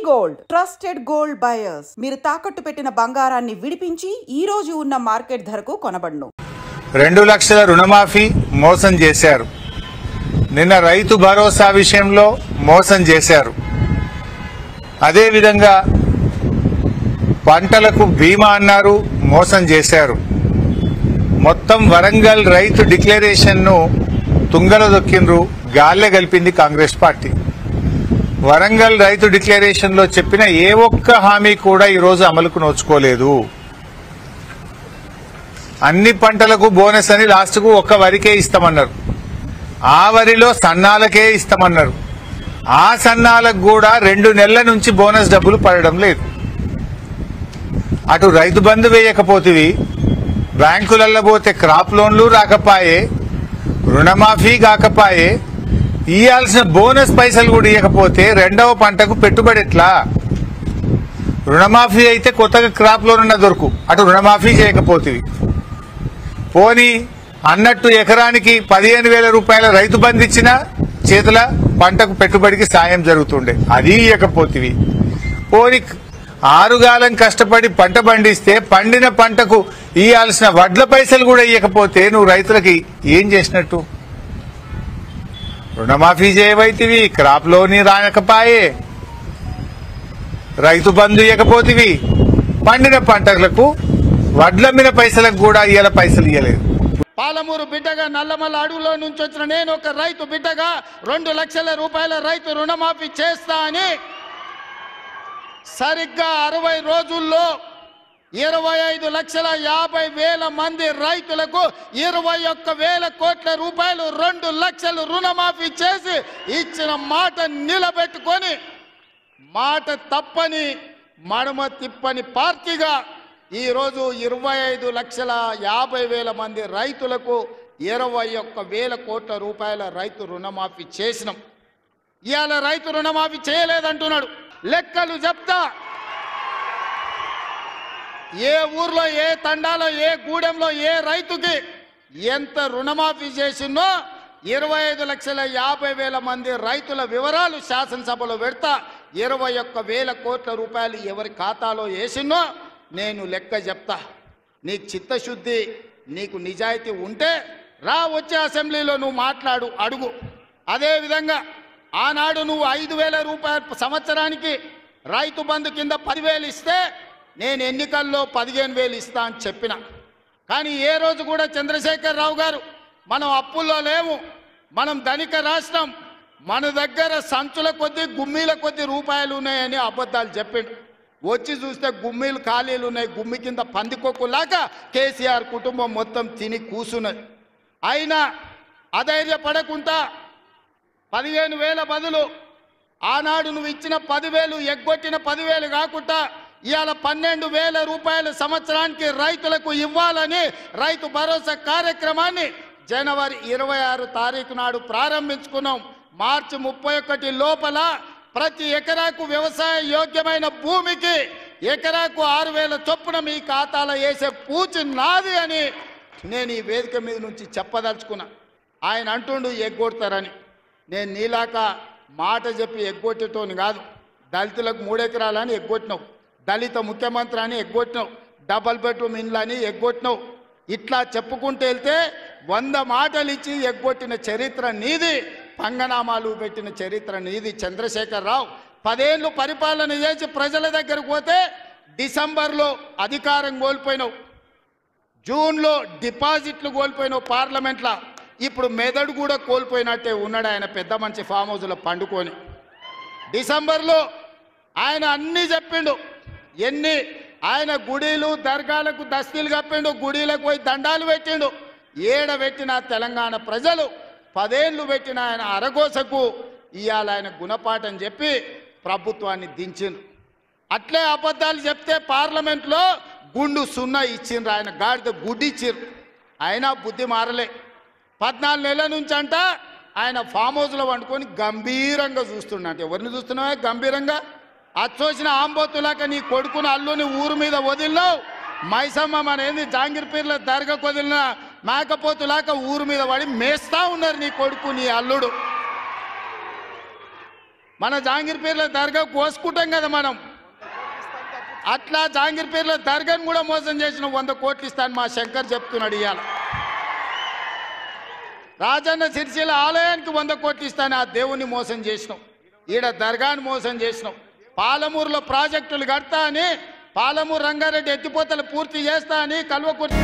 Gold trusted gold buyers మీరు తాకట్టు పెట్టిన బంగారాన్ని విడిపించి ఈ రోజు ఉన్న మార్కెట్ ధరకు కొనబడును. 2 లక్షల రుణమాఫీ మోసం చేశారు. నిన్న రైతు భరోసా విషయంలో మోసం చేశారు. అదే విధంగా పంటలకు బీమా అన్నారు, మోసం చేశారు. మొత్తం వరంగల్ రైతు డిక్లరేషన్ ను తుంగలో దొక్కిండ్రు, గాల్లె గలిపింది కాంగ్రెస్ పార్టీ. వరంగల్ రైతు డిక్లరేషన్ లో చెప్పిన ఏ ఒక్క హామీ కూడా ఈరోజు అమలుకు నోచుకోలేదు. అన్ని పంటలకు బోనస్ అని లాస్ట్ కు ఒక్క వరికే ఇస్తామన్నారు. ఆ వరిలో సన్నాలకే ఇస్తామన్నారు. ఆ సన్నాలకు కూడా 2 నెలల నుంచి బోనస్ డబ్బులు పడడం లేదు. అటు రైతు బంధు వేయకపోతివి, బ్యాంకులలో పోతే క్రాప్ లోన్లు రాకపాయే, రుణమాఫీ కాకపాయే, ఇయ్యాల్సిన బోనస్ పైసలు కూడా ఇవ్వకపోతే రెండవ పంటకు పెట్టుబడి ఎట్లా? రుణమాఫీ అయితే కొత్తగా క్రాప్ లోన్ దొరుకు, అటు రుణమాఫీ చేయకపోతివి. పోనీ అన్నట్టు ఎకరానికి 15,000 రూపాయల రైతు బంధు ఇచ్చినా చేతుల పంటకు పెట్టుబడికి సాయం జరుగుతుండే, అది ఇవ్వకపోతివి. పోనీ 6 కాలం కష్టపడి పంట పండిస్తే పండిన పంటకు ఇయ్యాల్సిన వడ్ల పైసలు కూడా ఇవ్వకపోతే నువ్వు రైతులకి ఏం చేసినట్టు? రుణమాఫీ చేయవైతివి, క్రాప్ లోని రానకపాయే, రైతు బంధు ఇవ్వకపోతివి, పండిన పంటలకు వడ్ల మీద పైసలకు కూడా ఇయ్యాల పైసలు ఇవ్వలేదు. పాలమూరు బిడ్డగా నల్లమల్ల అడవులో నుంచి వచ్చిన నేను ఒక రైతు బిడ్డగా 2 లక్షల రూపాయల రైతు రుణమాఫీ చేస్తా అని సరిగ్గా 60 రోజుల్లో 25,50,000 మంది రైతులకు 21,000 కోట్ల రూపాయలు 2 లక్షలు రుణమాఫీ చేసి ఇచ్చిన మాట నిలబెట్టుకొని మాట తప్పని మడమ తిప్పని పార్టీగా ఈరోజు 25,50,000 మంది రైతులకు 21,000 కోట్ల రూపాయల రైతు రుణమాఫీ చేసినాం. ఇవాళ రైతు రుణమాఫీ చేయలేదంటున్నాడు. లెక్కలు చెప్తా, ఏ ఊర్లో, ఏ తండాలో, ఏ గూడెంలో, ఏ రైతుకి ఎంత రుణమాఫీ చేసిందో 25,50,000 మంది రైతుల వివరాలు శాసనసభలో పెడతా. 21,000 కోట్ల రూపాయలు ఎవరి ఖాతాలో వేసిందో నేను లెక్క చెప్తా. నీకు చిత్తశుద్ధి, నీకు నిజాయితీ ఉంటే రా, వచ్చే అసెంబ్లీలో నువ్వు మాట్లాడు, అడుగు. అదేవిధంగా ఆనాడు నువ్వు 5,000 రూపాయలు సంవత్సరానికి రైతు బంధు కింద 10,000 ఇస్తే నేను ఎన్నికల్లో 15,000 ఇస్తా అని చెప్పిన. కానీ ఏ రోజు కూడా చంద్రశేఖర్ రావు గారు మనం అప్పుల్లో లేము, మనం ధనిక రాష్ట్రం, మన దగ్గర సంచుల కొద్దీ గుమ్మీల కొద్దీ రూపాయలు ఉన్నాయని అబద్ధాలు చెప్పిండు. వచ్చి చూస్తే గుమ్మీలు ఖాళీలు ఉన్నాయి. గుమ్మి కింద పందికొక్కులాగా కేసీఆర్ కుటుంబం మొత్తం తిని కూసున్నది. అయినా అధైర్యపడకుండా 15,000 బదులు ఆనాడు నువ్వు ఇచ్చిన 10,000 ఎగ్గొట్టిన 10,000 కాకుండా ఇవాళ 12,000 రూపాయలు సంవత్సరానికి రైతులకు ఇవ్వాలని రైతు భరోసా కార్యక్రమాన్ని జనవరి 26 తారీఖు నాడు ప్రారంభించుకున్నాం. మార్చి 31 లోపల ప్రతి ఎకరాకు వ్యవసాయ యోగ్యమైన భూమికి ఎకరాకు 6,000 చొప్పున మీ ఖాతాలో వేసే పూచి నాది అని నేను ఈ వేదిక మీద నుంచి చెప్పదలుచుకున్నా. ఆయన అంటుండు ఎగ్గొడతారని. నేను నీలాక మాట చెప్పి ఎగ్గొట్టేటోని కాదు. దళితులకు 3 ఎకరాలని ఎగ్గొట్టినావు, దళిత ముఖ్యమంత్రి అని ఎగ్గొట్టినావు, డబల్ బెడ్రూమ్ ఇండ్లు అని ఎగ్గొట్టినావు. ఇట్లా చెప్పుకుంటూ వెళ్తే 100 మాటలు ఇచ్చి ఎగ్గొట్టిన చరిత్ర నీది, పంగనామాలు పెట్టిన చరిత్ర నీది. చంద్రశేఖర్ రావు 10 ఏళ్ళు పరిపాలన చేసి ప్రజల దగ్గరకు పోతే డిసెంబర్లో అధికారం కోల్పోయినావు, జూన్లో డిపాజిట్లు కోల్పోయినావు పార్లమెంట్లో. ఇప్పుడు మెదడు కూడా కోల్పోయినట్టే ఉన్నాడు ఆయన, పెద్ద మంచి ఫామ్ హౌస్లో పండుకొని. డిసెంబర్లో ఆయన అన్నీ చెప్పిండు. ఆయన గుడిలు దర్గాలకు దస్తీలు కప్పిండు, గుడిలకు పోయి దండాలు పెట్టిండు. పెట్టిన తెలంగాణ ప్రజలు 10 ఏళ్ళు పెట్టిన ఆయన అరగోసకు ఇవాళ ఆయన గుణపాఠం చెప్పి ప్రభుత్వాన్ని దించిండు. అట్లే అబద్ధాలు చెప్తే పార్లమెంట్లో గుండు 0 ఇచ్చిండ్రు, ఆయన గాడిద గుడ్డి ఇచ్చిండ్రు. అయినా బుద్ధి మారలే. 14 నెలల నుంచి అంట ఆయన ఫామ్ హౌస్లో వండుకొని గంభీరంగా చూస్తుండ. ఎవరిని చూస్తున్నావే గంభీరంగా? అచ్చోసిన ఆంబోతులాక నీ కొడుకుని అల్లుని ఊరు మీద వదిలినావు. మైసమ్మ మన ఏంది జాంగీర్పీర్ల దర్గాకు వదిలిన మేకపోతులాక ఊరు మీద పడి మేస్తా ఉన్నారు నీ కొడుకు నీ అల్లుడు. మన జాంగీర్పేర్ల దర్గా కోసుకుంటాం కదా మనం, అట్లా జాంగీర్పేర్ల దర్గాను కూడా మోసం చేసిన 100 కోట్లు ఇస్తాను మా శంకర్ చెప్తున్నాడు. ఇవాళ రాజన్న సిరిసిల్ల ఆలయానికి 100 కోట్లు ఇస్తాను, ఆ దేవుణ్ణి మోసం చేసినాం. ఈడ దర్గాను మోసం చేసినాం. పాలమూరులో ప్రాజెక్టులు కడతా అని, పాలమూరు రంగారెడ్డి ఎత్తిపోతలు పూర్తి చేస్తా అని, కల్వకుర్తి